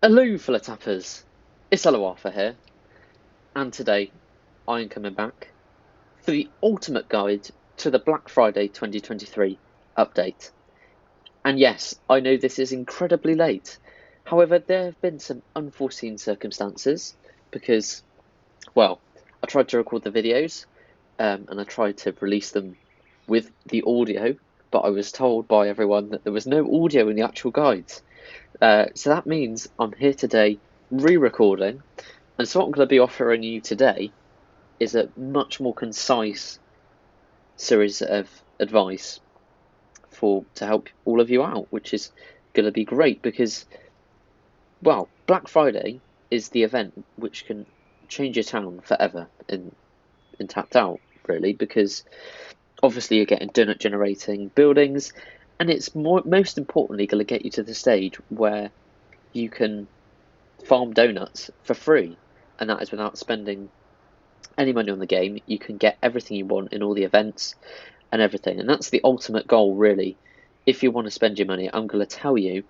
Hello, fellow tappers. It's ElloArfur here, and today I am coming back for the ultimate guide to the Black Friday 2023 update. And yes, I know this is incredibly late. However, there have been some unforeseen circumstances because, well, I tried to record the videos and I tried to release them with the audio, but I was told by everyone that there was no audio in the actual guides. So that means I'm here today re-recording, and so what I'm going to be offering you today is a much more concise series of advice for to help all of you out, which is going to be great because, well, Black Friday is the event which can change your town forever in Tapped Out, really, because obviously you're getting donut generating buildings, and it's most importantly going to get you to the stage where you can farm donuts for free, and that is without spending any money on the game. You can get everything you want in all the events and everything, and that's the ultimate goal, really. If you want to spend your money, I'm going to tell you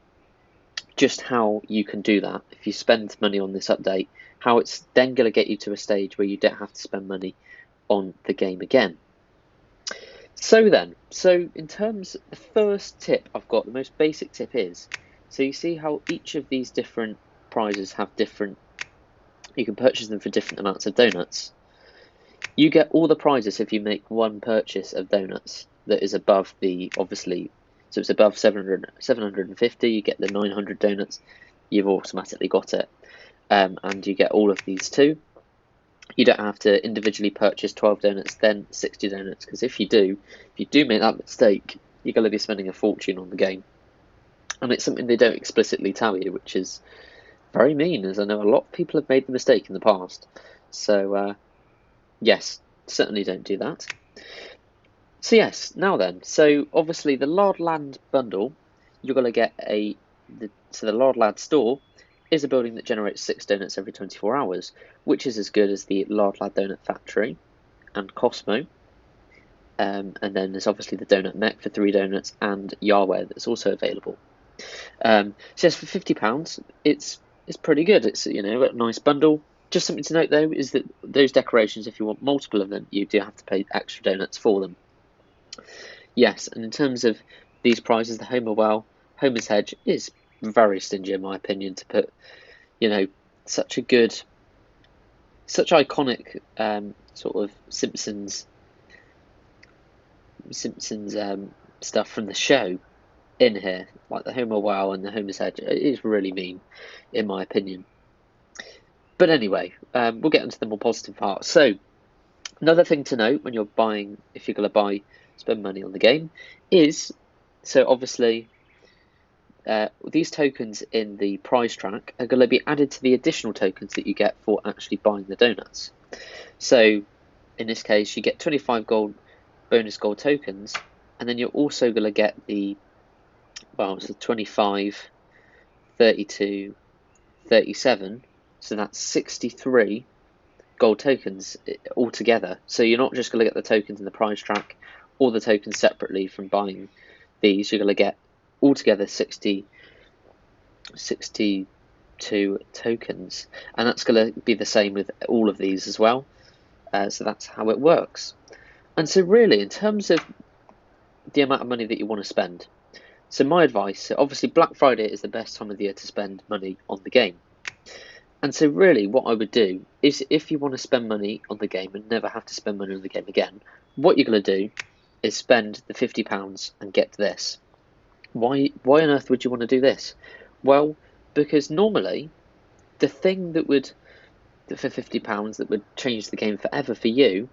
just how you can do that. If you spend money on this update, how it's then going to get you to a stage where you don't have to spend money on the game again. So in terms, the first tip I've got, the most basic tip is, so you see how each of these different prizes have different, you can purchase them for different amounts of donuts. You get all the prizes if you make one purchase of donuts that is above the, obviously, so it's above 750, you get the 900 donuts, you've automatically got it. And you get all of these too. You don't have to individually purchase 12 donuts, then 60 donuts, because if you do make that mistake, you're going to be spending a fortune on the game. And it's something they don't explicitly tell you, which is very mean, as I know a lot of people have made the mistake in the past. So, yes, certainly don't do that. So yes, now then, so obviously the Lard Land bundle, you're going to get so the Lard Lad store is a building that generates 6 donuts every 24 hours, which is as good as the Lard Lad Donut Factory and Cosmo. And then there's obviously the Donut Mech for 3 donuts and Yahweh that's also available. So yes, for £50, it's pretty good. It's a nice bundle. Just something to note though is that those decorations, if you want multiple of them, you do have to pay extra donuts for them. Yes, and in terms of these prizes, the Homer's Hedge is very stingy in my opinion to put, such a good, such iconic sort of Simpsons stuff from the show in here, like the Homer Wow and the Homer's Hedge. It is really mean, in my opinion. But anyway, we'll get into the more positive part. So, another thing to note when you're buying, if you're going to spend money on the game, is so obviously these tokens in the prize track are going to be added to the additional tokens that you get for actually buying the donuts. So, in this case, you get 25 bonus gold tokens, and then you're also going to get it's the 25, 32, 37, so that's 63 gold tokens altogether. So you're not just going to get the tokens in the prize track or the tokens separately from buying these. You're going to get altogether 62 tokens, and that's going to be the same with all of these as well. So that's how it works. And so really, in terms of the amount of money that you want to spend, so my advice, obviously Black Friday is the best time of the year to spend money on the game. And so really what I would do is, if you want to spend money on the game and never have to spend money on the game again, what you're going to do is spend the £50 and get this. Why on earth would you want to do this? Well, because normally the thing for £50 that would change the game forever for you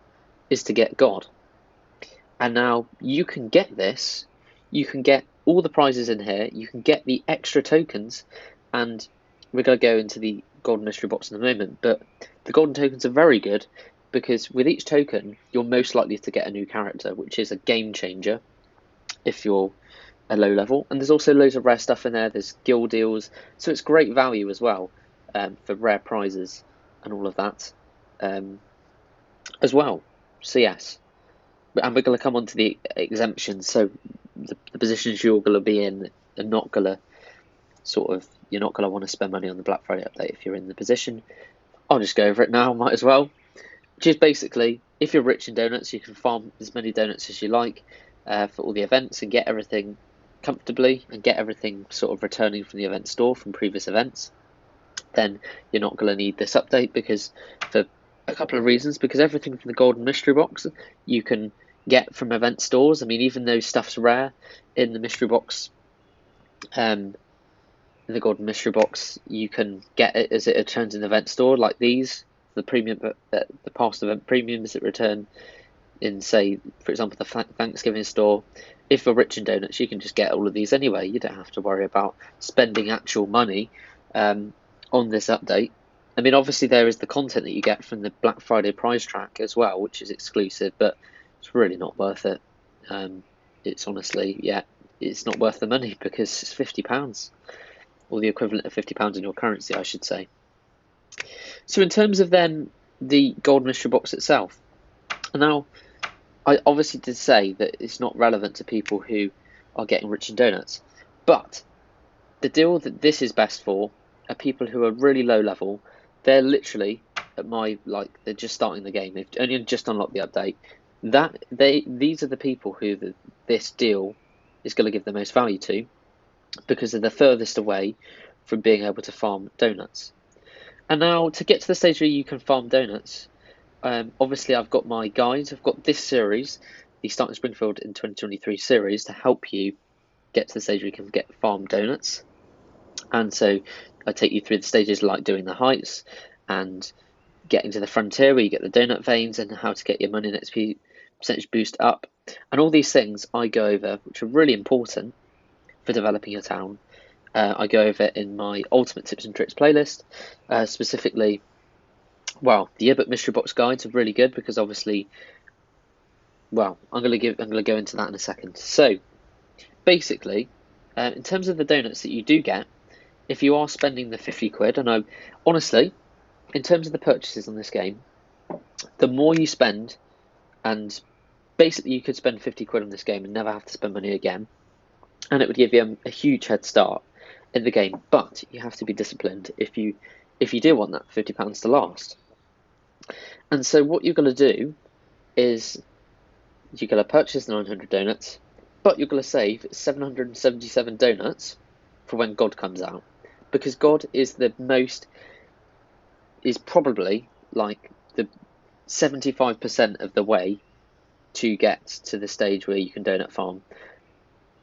is to get God. And now you can get this, you can get all the prizes in here, you can get the extra tokens, and we're going to go into the golden mystery box in a moment, but the golden tokens are very good because with each token you're most likely to get a new character, which is a game changer if you're a low level. And there's also loads of rare stuff in there, there's guild deals, so it's great value as well for rare prizes and all of that as well. So yes, and we're going to come on to the exemptions, so the positions you're going to be in are not going to you're not going to want to spend money on the Black Friday update if you're in the position. I'll just go over it now, might as well. Which is basically, if you're rich in donuts, you can farm as many donuts as you like for all the events and get everything comfortably and get everything sort of returning from the event store from previous events. Then you're not going to need this update because for a couple of reasons. Because everything from the Golden Mystery Box you can get from event stores. I mean, even though stuff's rare in the Mystery Box, in the Golden Mystery Box, you can get it as it returns in the event store, like these, the premium, the past event premiums that return in, say, for example, the Thanksgiving store. If you're rich in donuts, you can just get all of these anyway. You don't have to worry about spending actual money on this update. I mean, obviously there is the content that you get from the Black Friday prize track as well, which is exclusive, but it's really not worth it. It's honestly, it's not worth the money because it's £50, or the equivalent of £50 in your currency, I should say. So in terms of then the Golden Mystery Box itself, now I obviously did say that it's not relevant to people who are getting rich in donuts, but the deal that this is best for are people who are really low level. They're literally they're just starting the game. They've only just unlocked the update. These are the people who this deal is going to give the most value to, because they're the furthest away from being able to farm donuts. And now, to get to the stage where you can farm donuts, obviously I've got my guide. I've got this series, the Starting Springfield in 2023 series, to help you get to the stage where you can get farm donuts. And so I take you through the stages, like doing the heights and getting to the frontier where you get the donut veins, and how to get your money and XP percentage boost up. And all these things I go over, which are really important for developing your town. I go over in my Ultimate Tips and Tricks playlist. Specifically, the Yearbook Mystery Box guides are really good because obviously, I'm going to go into that in a second. So, basically, in terms of the donuts that you do get, if you are spending the £50, and honestly, in terms of the purchases on this game, the more you spend, and basically you could spend £50 on this game and never have to spend money again, and it would give you a huge head start in the game. But you have to be disciplined if you do want that £50 to last. And so what you're going to do is you're going to purchase 900 donuts, but you're going to save 777 donuts for when God comes out, because God is probably like the 75% of the way to get to the stage where you can donut farm.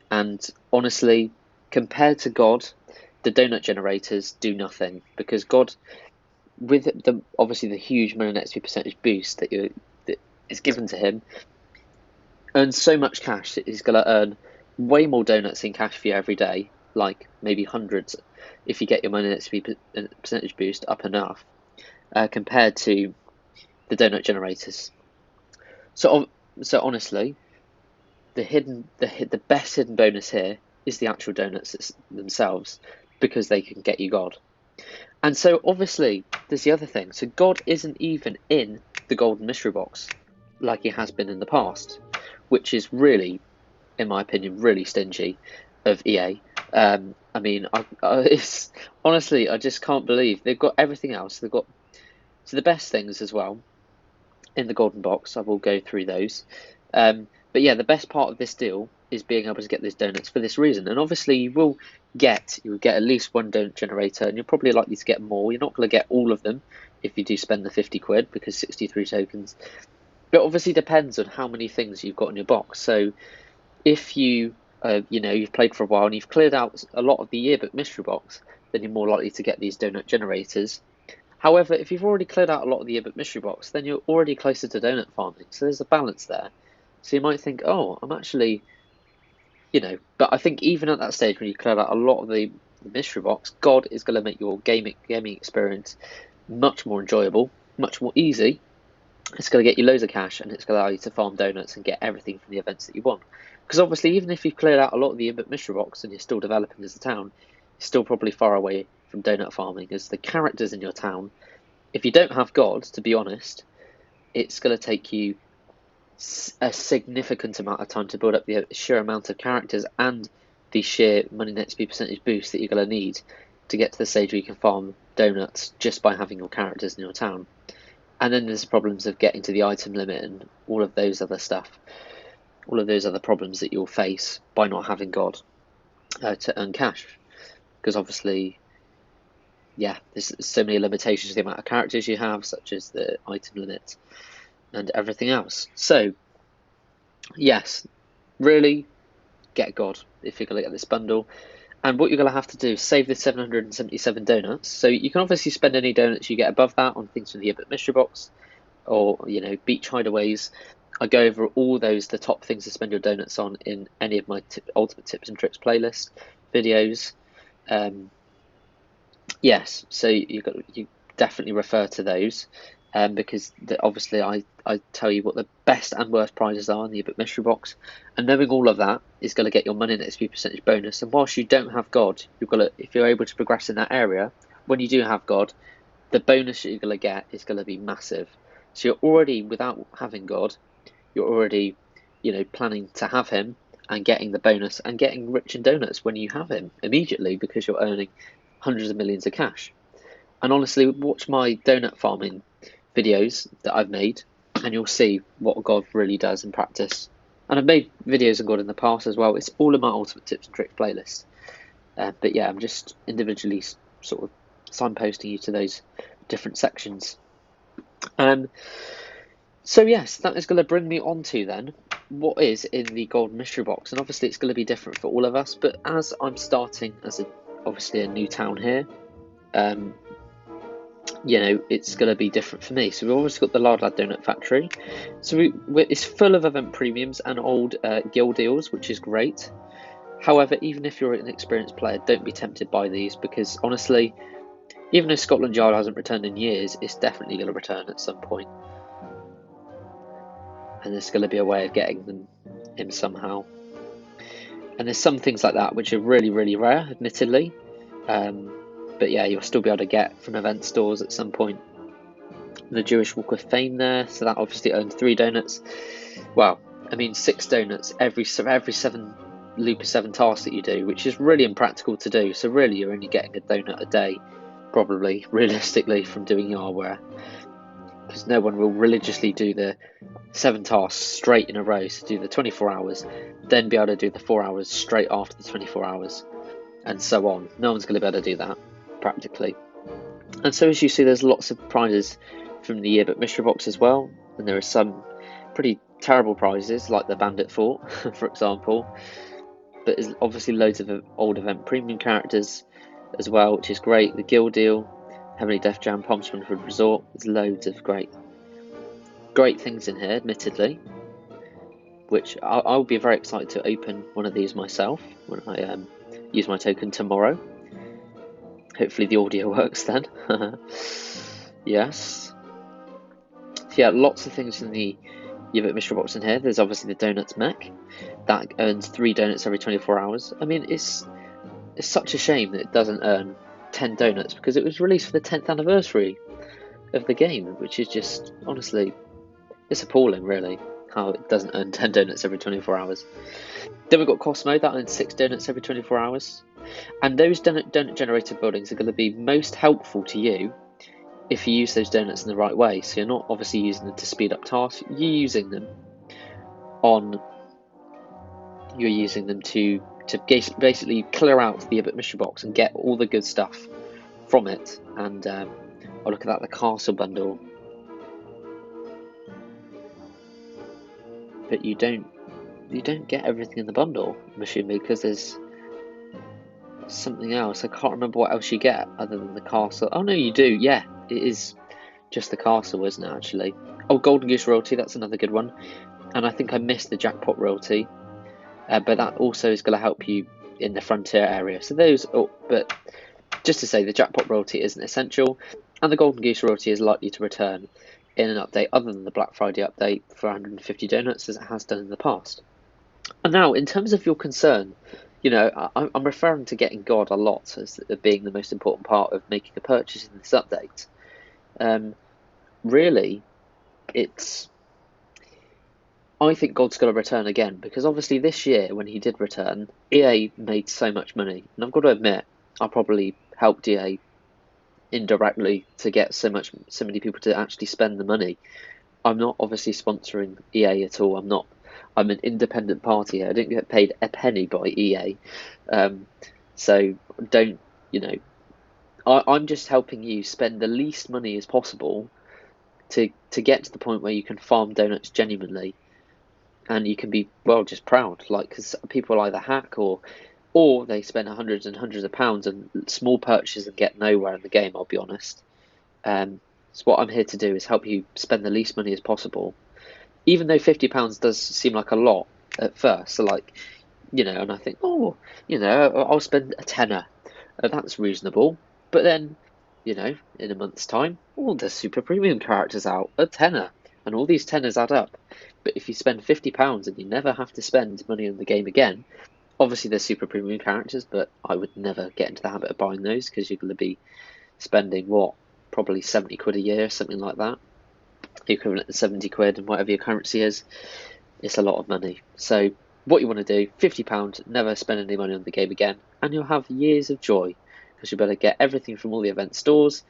And honestly, compared to God, the donut generators do nothing, because God, with obviously the huge money and XP percentage boost that is given to him, earns so much cash that he's going to earn way more donuts in cash for you every day, like maybe hundreds if you get your money and XP percentage boost up enough, compared to the donut generators. So honestly, the best hidden bonus here is the actual donuts themselves, because they can get you God. And so obviously there's the other thing. So God isn't even in the Golden Mystery Box like he has been in the past, which is really, in my opinion, really stingy of EA. I mean, it's honestly, I just can't believe they've got everything else. They've got the best things as well in the Golden Box. I will go through those. But yeah, the best part of this deal is being able to get these donuts for this reason. And obviously you will get at least one donut generator, and you're probably likely to get more. You're not going to get all of them if you do spend the £50, because 63 tokens. But obviously depends on how many things you've got in your box. So if you you've played for a while and you've cleared out a lot of the Yearbook Mystery Box, then you're more likely to get these donut generators. However, if you've already cleared out a lot of the Yearbook Mystery Box, then you're already closer to donut farming. So there's a balance there. So you might think, oh, I'm actually, but I think even at that stage when you clear out a lot of the Mystery Box, God is going to make your gaming experience much more enjoyable, much more easy. It's going to get you loads of cash, and it's going to allow you to farm donuts and get everything from the events that you want. Because obviously, even if you've cleared out a lot of the Mystery Box and you're still developing as a town, you're still probably far away from donut farming, as the characters in your town, if you don't have God, to be honest, it's going to take you a significant amount of time to build up the sheer amount of characters and the sheer money XP percentage boost that you're going to need to get to the stage where you can farm donuts just by having your characters in your town. And then there's the problems of getting to the item limit and all of those other stuff, all of those other problems that you'll face by not having God to earn cash. Because obviously, yeah, there's so many limitations to the amount of characters you have, such as the item limit and everything else. So, yes, really get God if you're going to get this bundle. And what you're going to have to do is save the 777 donuts. So you can obviously spend any donuts you get above that on things from the Yearbook mystery box or, beach hideaways. I go over all those, the top things to spend your donuts on in any of my ultimate tips and tricks playlist videos. Yes, so you definitely refer to those. Because obviously I tell you what the best and worst prizes are in the Yearbook mystery box, and knowing all of that is going to get your money and XP percentage bonus. And whilst you don't have God, if you're able to progress in that area, when you do have God, the bonus that you're going to get is going to be massive. So you're already, without having God, you're already, planning to have him and getting the bonus and getting rich in donuts when you have him immediately, because you're earning hundreds of millions of cash. And honestly, watch my donut farming videos that I've made, and you'll see what God really does in practice. And I've made videos on God in the past as well. It's all in my ultimate tips and tricks playlist. But yeah, I'm just individually sort of signposting you to those different sections. So yes, that is going to bring me on to then what is in the golden mystery box. And obviously it's going to be different for all of us, but as I'm starting as obviously a new town here, it's going to be different for me. So we've always got the Lard Lad Donut Factory. So it's full of event premiums and old guild deals, which is great. However, even if you're an experienced player, don't be tempted by these, because honestly, even if Scotland Yard hasn't returned in years, it's definitely going to return at some point. And there's going to be a way of getting them in somehow. And there's some things like that which are really, really rare, admittedly. But yeah, you'll still be able to get from event stores at some point. The Jewish Walk of Fame there, so that obviously earns 3 donuts. Well, I mean 6 donuts every 7 loop of 7 tasks that you do, which is really impractical to do. So really, you're only getting a donut a day, probably realistically, from doing Yardware, because no one will religiously do the 7 tasks straight in a row. So do the 24 hours, then be able to do the 4 hours straight after the 24 hours, and so on. No one's going to be able to do that practically. And so as you see, there's lots of prizes from the Yearbook mystery box as well, and there are some pretty terrible prizes like the Bandit Fort, for example. But there's obviously loads of old event premium characters as well, which is great. The Guild Deal, Heavenly Death Jam, Palm Springfield Resort. There's loads of great things in here, admittedly, which I'll be very excited to open one of these myself when I use my token tomorrow. Hopefully the audio works then. Yes. So yeah, lots of things in the Yearbook mystery box in here. There's obviously the Donuts mech. That earns 3 donuts every 24 hours. I mean, it's such a shame that it doesn't earn 10 donuts, because it was released for the 10th anniversary of the game, which is just, honestly, it's appalling, really, how it doesn't earn 10 donuts every 24 hours. Then we've got Cosmo, that earns 6 donuts every 24 hours. And those donut generator buildings are going to be most helpful to you if you use those donuts in the right way. So you're not obviously using them to speed up tasks, you're using them to basically clear out the Yearbook mystery box and get all the good stuff from it. And I'll look at that, the castle bundle. But you don't get everything in the bundle, I'm assuming, because there's something else. I can't remember what else you get other than the castle. Oh no, you do. Yeah, it is just the castle, isn't it, actually? Oh, Golden Goose royalty, that's another good one. And I think I missed the jackpot royalty, but that also is going to help you in the frontier area. So those, but just to say, the jackpot royalty isn't essential, and the Golden Goose royalty is likely to return in an update other than the Black Friday update for 150 donuts, as it has done in the past. And now, in terms of your concern, I'm referring to getting God a lot as being the most important part of making a purchase in this update. Really, I think God's got to return again, because obviously this year when he did return, EA made so much money, and I've got to admit, I probably helped EA indirectly to get so many people to actually spend the money. I'm not obviously sponsoring EA at all. I'm an independent party. I didn't get paid a penny by EA, so don't I'm just helping you spend the least money as possible to get to the point where you can farm donuts genuinely, and you can be, well, just proud, like, because people either hack or they spend hundreds and hundreds of pounds on small purchases and get nowhere in the game. I'll be honest. So what I'm here to do is help you spend the least money as possible, even though £50 does seem like a lot at first. So, like, and I think, oh, I'll spend a tenner. That's reasonable. But then, in a month's time, all the super premium characters out, a tenner, and all these tenners add up. But if you spend £50 and you never have to spend money on the game again, obviously there's super premium characters, but I would never get into the habit of buying those, because you're going to be spending, probably 70 quid a year, something like that. The equivalent of 70 quid, and whatever your currency is, it's a lot of money. So what you want to do, £50, never spend any money on the game again, and you'll have years of joy, because you'll be able to get everything from all the event stores,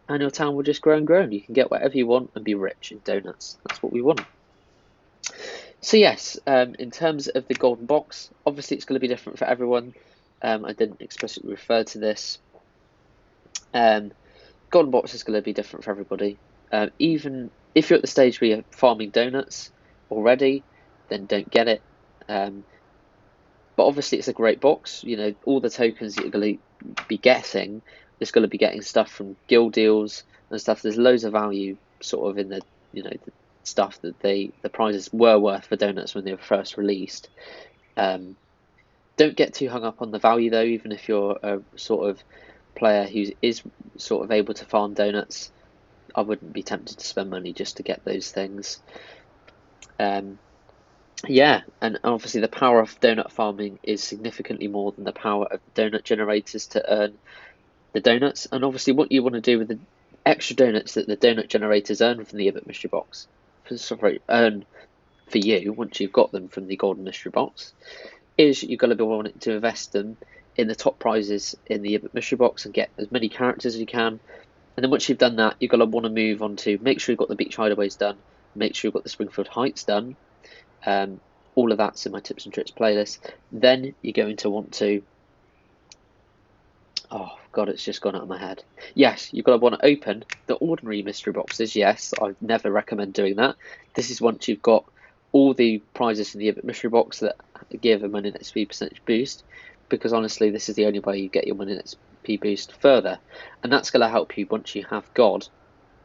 and your town will just grow and grow, and you can get whatever you want and be rich in donuts. That's what we want. So yes, in terms of the golden box, obviously it's going to be different for everyone. I didn't explicitly refer to this. Golden box is going to be different for everybody. Even if you're at the stage where you're farming donuts already, then don't get it. But obviously it's a great box. All the tokens that you're going to be getting is going to be getting stuff from guild deals and stuff. There's loads of value sort of in the the stuff that the prizes were worth for donuts when they were first released. Don't get too hung up on the value though, even if you're a sort of player who is sort of able to farm donuts. I wouldn't be tempted to spend money just to get those things. Yeah, and obviously the power of donut farming is significantly more than the power of donut generators to earn the donuts. And obviously what you want to do with the extra donuts that the donut generators earn from the Yearbook mystery box, earn for you once you've got them from the golden mystery box, is you're going to be wanting to invest them in the top prizes in the Yearbook mystery box and get as many characters as you can. And then once you've done that, you're going to want to move on to make sure you've got the beach hideaways done, make sure you've got the Springfield Heights done. All of that's in my tips and tricks playlist. Then you're going to want to, oh god, it's just gone out of my head. Yes, you've got to want to open the ordinary mystery boxes. Yes, I never recommend doing that. This is once you've got all the prizes from the Yearbook mystery box that give a money and XP percentage boost, because honestly this is the only way you get your money and XP boost further, and that's going to help you once you have God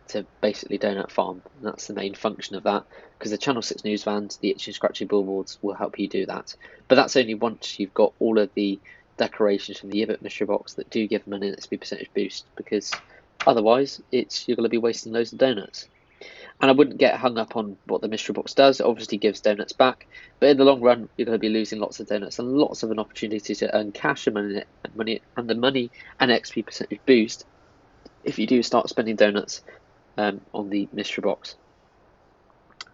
to basically donut farm. And that's the main function of that, because the Channel 6 news vans, the itchy and scratchy billboards will help you do that. But that's only once you've got all of the decorations from the Yearbook mystery box that do give money and XP percentage boost, because otherwise you're going to be wasting loads of donuts. And I wouldn't get hung up on what the mystery box does. It obviously gives donuts back, but in the long run you're going to be losing lots of donuts and lots of an opportunity to earn cash and money and the money and XP percentage boost if you do start spending donuts on the mystery box.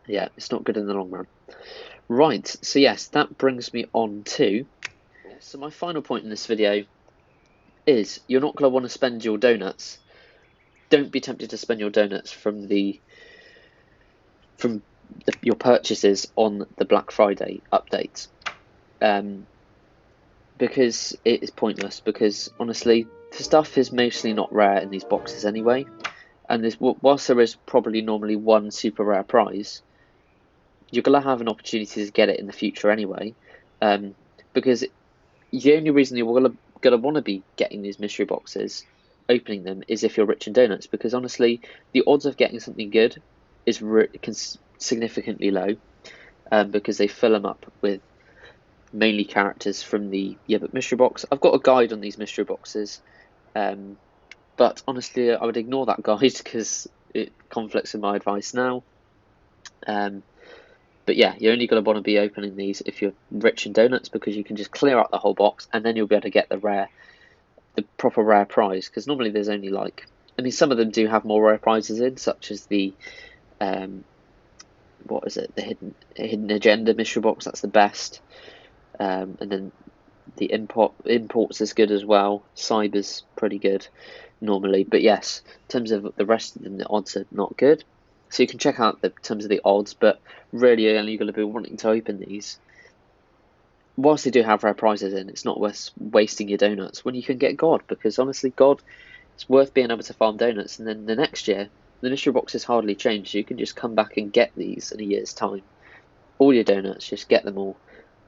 Yeah, it's not good in the long run. Right, so yes, that brings me on to, so my final point in this video is you're not going to want to spend your donuts. Don't be tempted to spend your donuts from your purchases on the Black Friday updates, because it is pointless, because honestly the stuff is mostly not rare in these boxes anyway, and whilst there is probably normally one super rare prize, you're going to have an opportunity to get it in the future anyway, because the only reason you're going to want to be getting these mystery boxes, opening them, is if you're rich in donuts, because honestly the odds of getting something good is significantly low, because they fill them up with mainly characters from the Yearbook mystery box. I've got a guide on these mystery boxes, but honestly I would ignore that guide because it conflicts with my advice now. But yeah, you're only going to want to be opening these if you're rich in donuts, because you can just clear out the whole box and then you'll be able to get the proper rare prize, because normally there's only some of them do have more rare prizes in, such as the what is it? The hidden agenda mystery box. That's the best. And then the imports is good as well. Cyber's pretty good normally, but yes, in terms of the rest of them, the odds are not good. So you can check out the terms of the odds, but really only you're going to be wanting to open these. Whilst they do have rare prizes in, it's not worth wasting your donuts when you can get God, because honestly, God, it's worth being able to farm donuts, and then the next year, the mystery boxes hardly change. You can just come back and get these in a year's time. All your donuts, just get them all,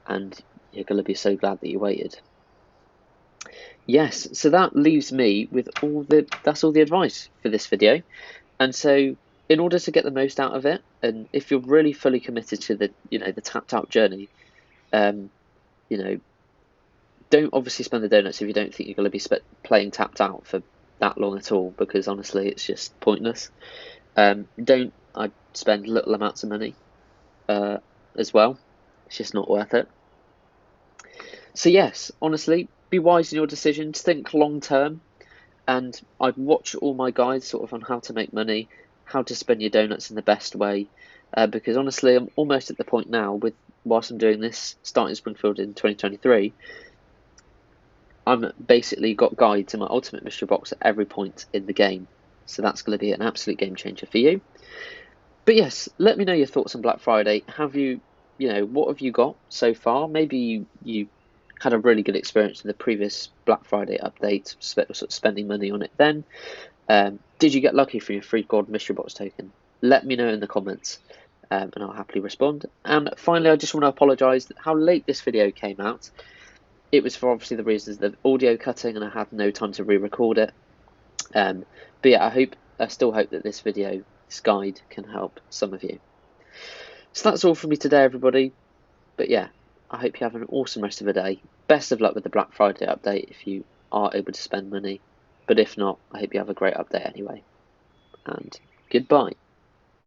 and you're going to be so glad that you waited. Yes, so that leaves me with that's all the advice for this video. And so in order to get the most out of it, and if you're really fully committed to the tapped out journey, don't obviously spend the donuts if you don't think you're going to be playing tapped out for that long at all, because honestly it's just pointless. I'd spend little amounts of money as well. It's just not worth it. So yes, honestly, be wise in your decisions, think long term, and I'd watch all my guides sort of on how to make money, how to spend your donuts in the best way, because honestly I'm almost at the point now, whilst I'm doing this, starting Springfield in 2023, I'm basically got guides to my ultimate mystery box at every point in the game, so that's going to be an absolute game changer for you. But yes, let me know your thoughts on Black Friday. What have you got so far? Maybe you had a really good experience in the previous Black Friday update, sort of spending money on it then. Did you get lucky for your free gold mystery box token? Let me know in the comments, and I'll happily respond. And finally, I just want to apologise how late this video came out. It was for obviously the reasons of audio cutting, and I had no time to re-record it. But yeah, I still hope that this guide can help some of you. So that's all from me today, everybody. But yeah, I hope you have an awesome rest of the day. Best of luck with the Black Friday update if you are able to spend money. But if not, I hope you have a great update anyway. And goodbye.